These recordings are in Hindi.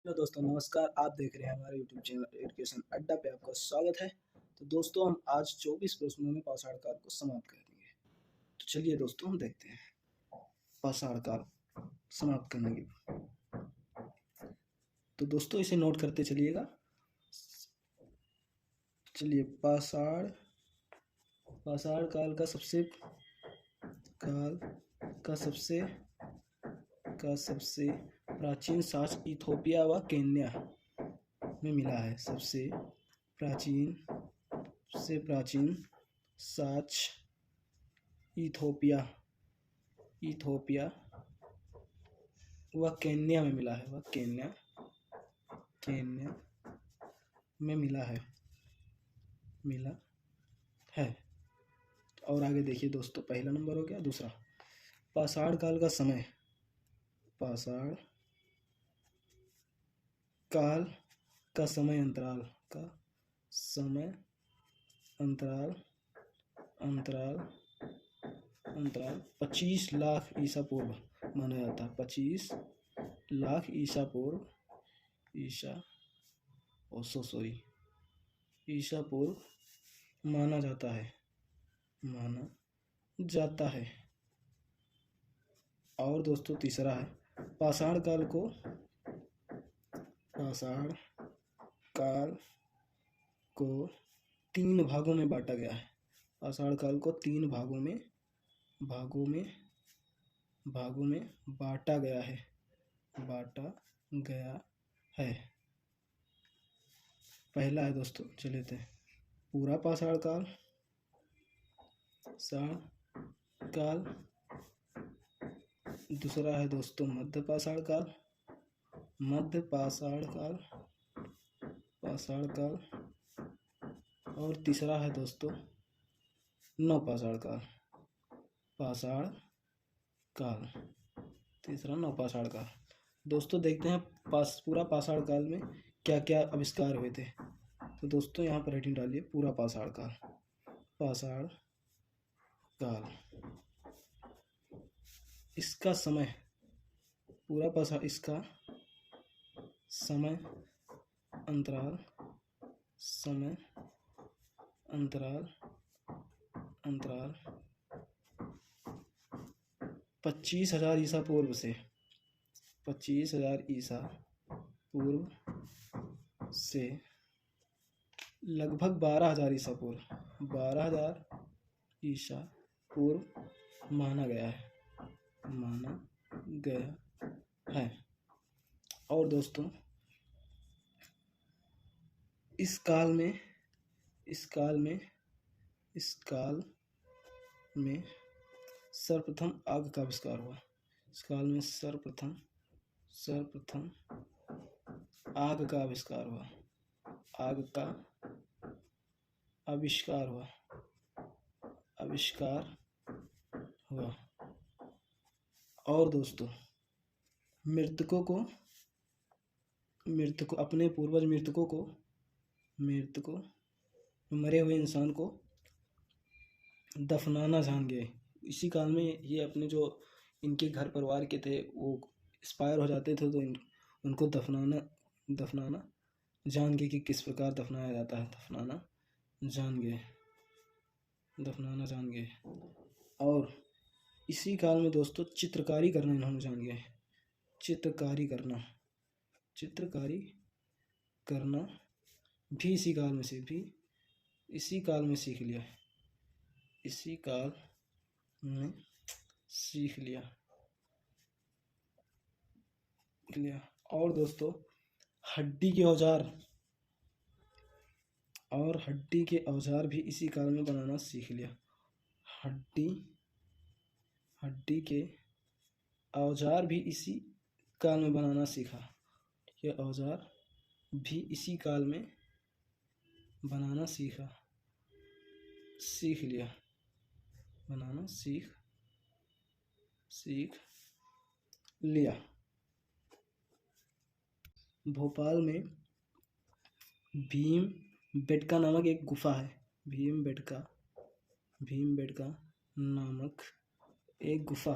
हेलो दोस्तों, नमस्कार। आप देख रहे हैं हमारे यूट्यूब चैनल एजुकेशन अड्डा पे आपका स्वागत है। तो दोस्तों, हम आज 24 प्रश्नों में पाषाण काल को समाप्त करेंगे। तो चलिए दोस्तों, हम देखते हैं पाषाण काल समाप्त करने की। तो दोस्तों, इसे नोट करते चलिएगा। चलिए, पाषाण काल का सबसे प्राचीन साक्ष्य इथोपिया व केन्या में मिला है। सबसे प्राचीन साक्ष्य इथोपिया व केन्या में मिला है। केन्या में मिला है। और आगे देखिए दोस्तों, पहला नंबर हो गया। दूसरा, पाषाण काल का समय अंतराल 25 लाख ईसा पूर्व माना जाता है। 25 लाख ईसा पूर्व माना जाता है। और दोस्तों, तीसरा है, पाषाण काल को 3 भागों में बांटा गया है। पाषाण काल को 3 भागों में बांटा गया है। पहला है दोस्तों, चलिए थे पूरा पाषाण काल। दूसरा है दोस्तों मध्य पाषाण काल। और तीसरा है दोस्तों नवपाषाण काल। दोस्तों, देखते हैं पूरा पाषाण काल में क्या क्या आविष्कार हुए थे। तो दोस्तों, यहाँ पर हेडिंग डालिए, पूरा पाषाण काल। इसका समय अंतराल 25,000 ईसा पूर्व से 25,000 ईसा पूर्व से लगभग 12,000 ईसा पूर्व माना गया है। और दोस्तों, इस काल में सर्वप्रथम आग का आविष्कार हुआ। इस काल में सर्वप्रथम आग का आविष्कार हुआ। और दोस्तों, मृतकों अपने पूर्वज मरे हुए इंसान को दफनाना जान गए। इसी काल में ये अपने जो इनके घर परिवार के थे वो एक्सपायर हो जाते थे, तो उनको दफनाना जान गए कि किस प्रकार दफनाया जाता है। दफनाना जान गए। और इसी काल में दोस्तों चित्रकारी करना इन्होंने जान गए। चित्रकारी करना भी इसी काल में सीख लिया। और दोस्तों, हड्डी के औजार भी इसी काल में बनाना सीख लिया। हड्डी के औजार भी इसी काल में बनाना सीखा। ये औजार भी इसी काल में बनाना सीख लिया। भोपाल में भीमबेटका नामक एक गुफा है। भीमबेटका नामक एक गुफा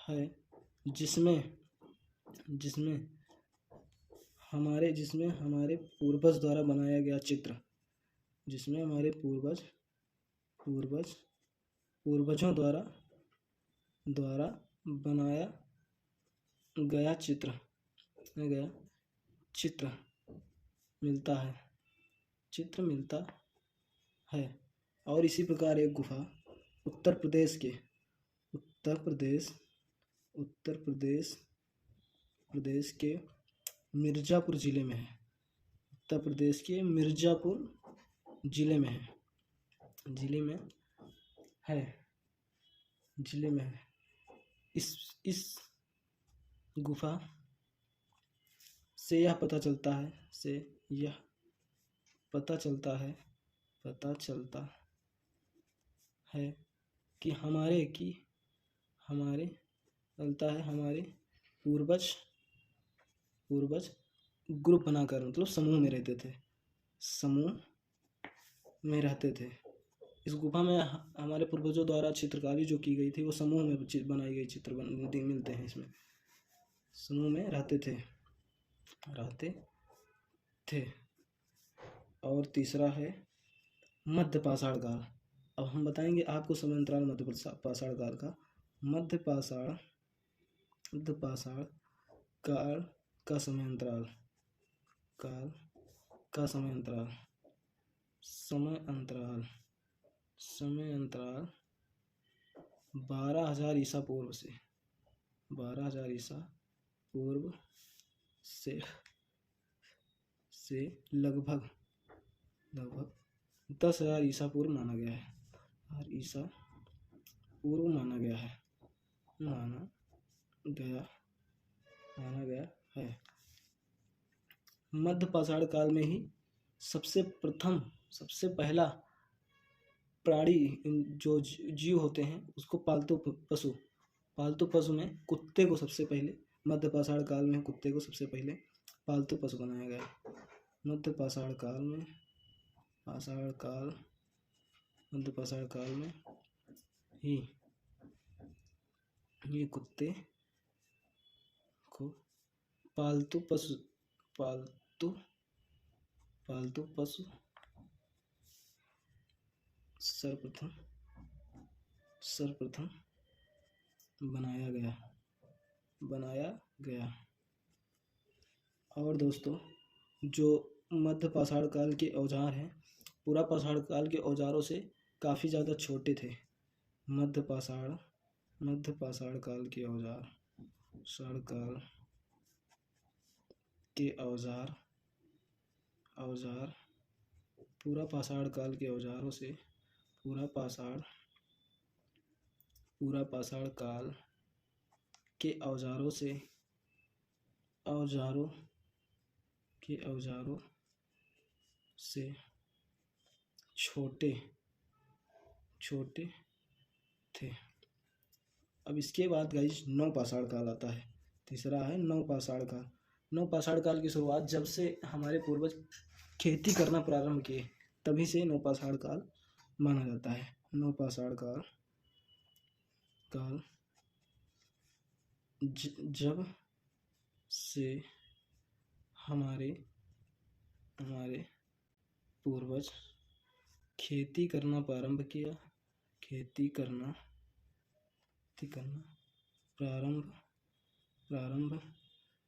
है जिसमें जिसमें हमारे पूर्वज द्वारा बनाया गया चित्र, जिसमें हमारे पूर्वजों द्वारा बनाया गया चित्र मिलता है। और इसी प्रकार एक गुफा उत्तर प्रदेश के मिर्ज़ापुर जिले में है। उत्तर प्रदेश के मिर्ज़ापुर जिले में है। इस गुफा से यह पता चलता है कि हमारे पूर्वज ग्रुप बनाकर, मतलब समूह में रहते थे। इस गुफा में हमारे पूर्वजों द्वारा चित्रकारी जो की गई थी वो समूह में बनाई गई चित्र मिलते हैं। इसमें समूह में रहते थे। और तीसरा है मध्य पाषाण काल। अब हम बताएंगे आपको समय अंतराल मध्य पाषाण काल का। मध्य पाषाण काल का समय अंतराल 12,000 ईसा पूर्व से लगभग 10,000 ईसा पूर्व माना गया है। मध्य पाषाण काल में ही सबसे पहला प्राणी जो जीव होते हैं उसको पालतू पशु में कुत्ते को सबसे पहले, मध्य पाषाण काल में कुत्ते को सबसे पहले पालतू पशु बनाया गया। मध्य पाषाण काल में ही कुत्ते को पालतू पशु सर्वप्रथम बनाया गया। और दोस्तों, जो मध्य पाषाण काल के औजार हैं, पूरा पाषाण काल के औजारों से काफ़ी ज़्यादा छोटे थे। मध्य पाषाण काल के औजार पूरा पाषाण काल के औजारों से पूरा पाषाण काल के औजारों से छोटे थे। अब इसके बाद गाइस नव पाषाण काल आता है। तीसरा है नव पाषाण काल। नव पाषाण काल की शुरुआत जब से हमारे पूर्वज खेती करना प्रारंभ किए तभी से नव पाषाण काल माना जाता है। नव पाषाण काल जब से हमारे पूर्वज खेती करना प्रारंभ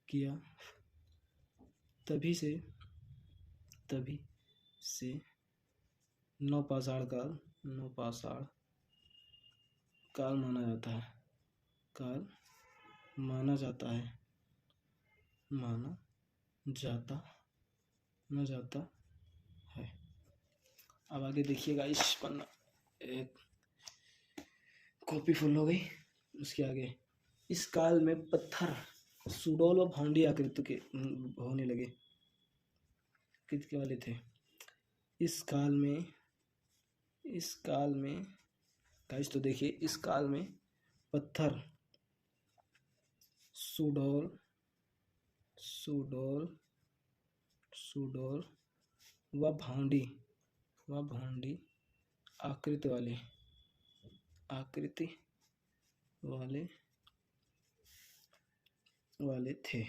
किया तभी से नव पाषाण काल माना जाता है। अब आगे देखिएगा, इस पन्ना एक कॉपी फुल हो गई। उसके आगे इस काल में पत्थर सुडौल व भांडी आकृति के होने लगे, आकृति वाले थे। इस काल में गाइस तो देखिए, इस काल में पत्थर सुडौल व भांडी आकृति वाले वाले थे।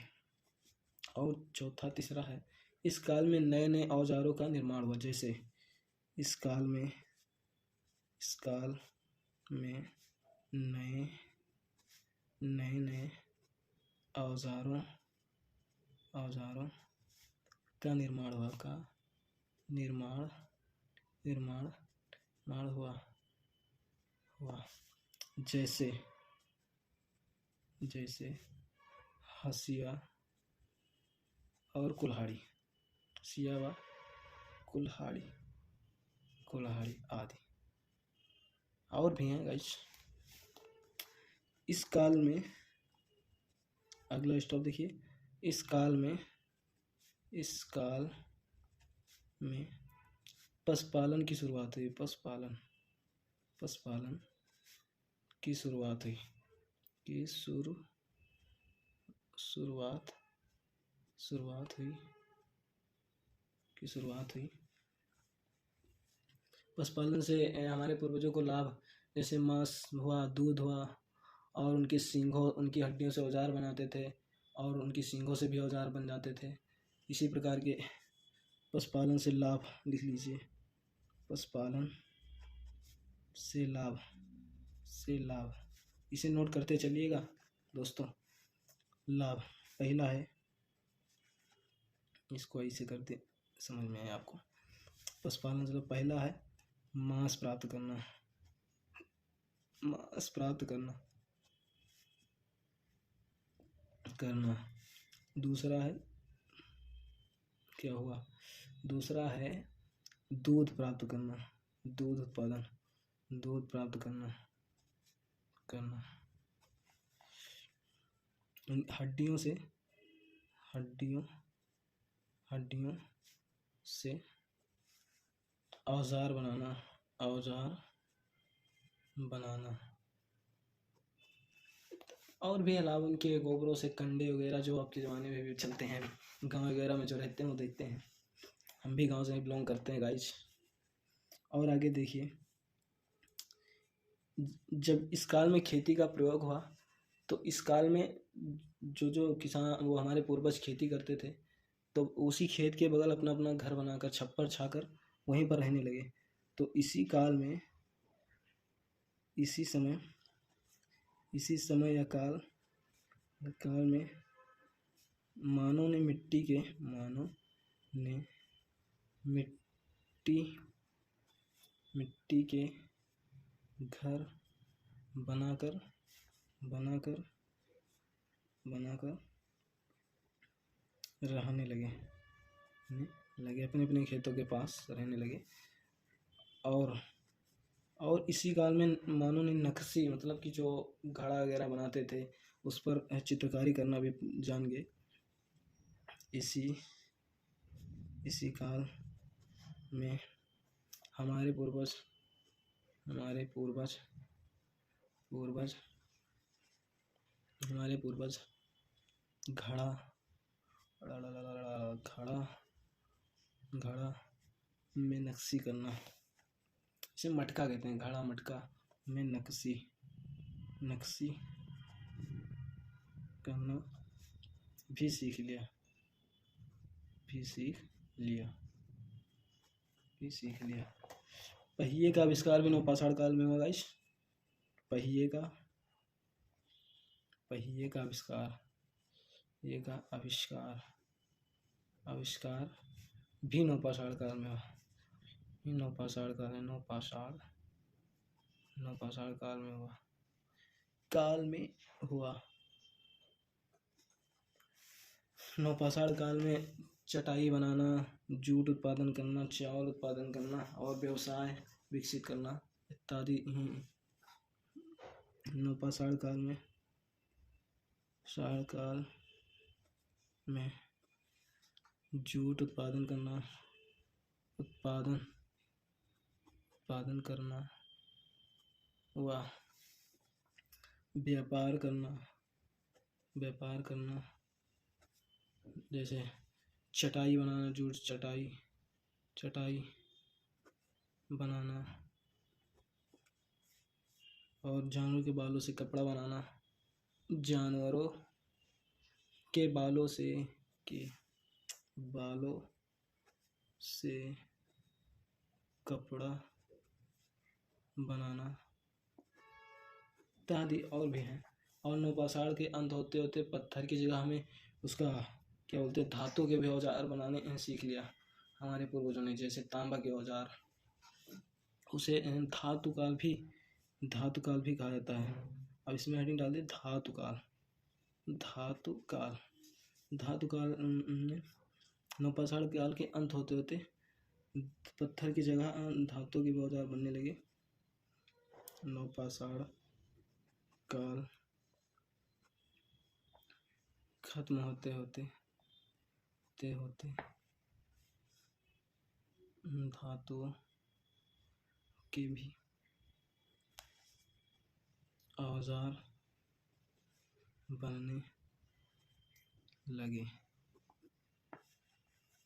और चौथा तीसरा है, इस काल में नए नए औजारों का निर्माण हुआ। जैसे इस काल में नए नए औजारों का निर्माण हुआ। जैसे हसिया और कुल्हाड़ी, कुल्हाड़ी आदि। और भी हैं गाइस। इस काल में, अगला स्टॉप देखिए, इस काल में पशुपालन की शुरुआत हुई। पशुपालन की शुरुआत हुई। पशुपालन से हमारे पूर्वजों को लाभ, जैसे मांस हुआ, दूध हुआ, और उनकी हड्डियों से औजार बनाते थे, और उनकी सींगों से भी औजार बन जाते थे। इसी प्रकार के पशुपालन से लाभ लिख लीजिए। पशुपालन से लाभ इसे नोट करते चलिएगा दोस्तों। लाभ पहला है, इसको ऐसे करते समझ में आए आपको। पशुपालन से पहला है मांस प्राप्त करना। दूसरा है, क्या हुआ? दूसरा है दूध प्राप्त करना, दूध प्राप्त करना। हड्डियों से औजार बनाना। और भी अलावा उनके गोबरों से कंडे वगैरह, जो आपके ज़माने में भी चलते हैं, गांव वगैरह में जो रहते हैं वो देखते हैं। हम भी गांव से बिलोंग करते हैं गाइस। और आगे देखिए, जब इस काल में खेती का प्रयोग हुआ, तो इस काल में जो किसान, वो हमारे पूर्वज खेती करते थे, तो उसी खेत के बगल अपना अपना घर बनाकर, छप्पर छाकर वहीं पर रहने लगे। तो इसी समय या काल में मानव ने मिट्टी के घर बनाकर रहने लगे, अपने अपने खेतों के पास रहने लगे। और इसी काल में मानव ने नक्शी, मतलब कि जो घड़ा वगैरह बनाते थे, उस पर चित्रकारी करना भी जान गए। इसी काल में हमारे पूर्वज घड़ा में नक्शी करना, इसे मटका कहते हैं, घड़ा मटका में नक्शी करना भी सीख लिया। पहिए का आविष्कार भी नवपाषाण काल में हुआ गाइस। पहिए का आविष्कार भी नवपाषाण काल में हुआ। नवपाषाण काल में हुआ। नवपाषाण काल में चटाई बनाना, जूट उत्पादन करना, चावल उत्पादन करना और व्यवसाय विकसित करना इत्यादि नवपाषाण काल में जूट उत्पादन करना हुआ। व्यापार करना, जैसे चटाई बनाना, जूट चटाई बनाना, और जानवरों के बालों से कपड़ा बनाना। जानवरों के बालों से के बालों से कपड़ा बनाना इत्यादि और भी हैं। और नौपाषाण के अंत होते होते पत्थर की जगह हमें उसका क्या बोलते हैं धातु के भी औजार बनाने सीख लिया हमारे पूर्वजों ने, जैसे तांबा के औजार, उसे धातुकाल भी कहा जाता है। अब इसमें हेडिंग डाल दे धातुकाल। धातुकाल नौपाषाण काल के अंत होते होते पत्थर की जगह धातु के भी औजार बनने लगे। नौपाषाण काल खत्म होते होते धातुओं के भी औजार बनने लगे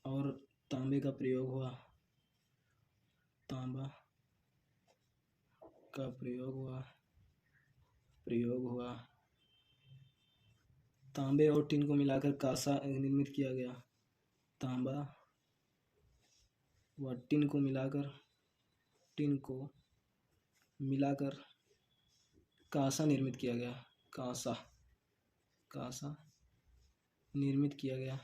और तांबे का प्रयोग हुआ। तांबा का प्रयोग हुआ। तांबे और टिन को मिलाकर कांसा निर्मित किया गया। तांबा व टिन को मिलाकर कांसा निर्मित किया गया। कांसा निर्मित किया गया।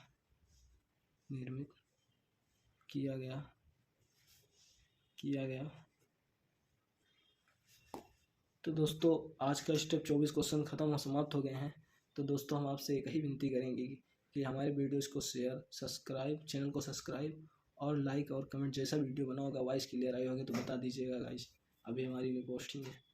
तो दोस्तों आज का स्टेप 24 क्वेश्चन खत्म और समाप्त हो गए हैं। तो दोस्तों हम आपसे एक ही विनती करेंगे कि हमारे वीडियोज़ को शेयर, सब्सक्राइब, चैनल को सब्सक्राइब और लाइक और कमेंट, जैसा वीडियो बना होगा वॉइस क्लियर आई होगी तो बता दीजिएगा गाइस। अभी हमारी न्यू पोस्टिंग है।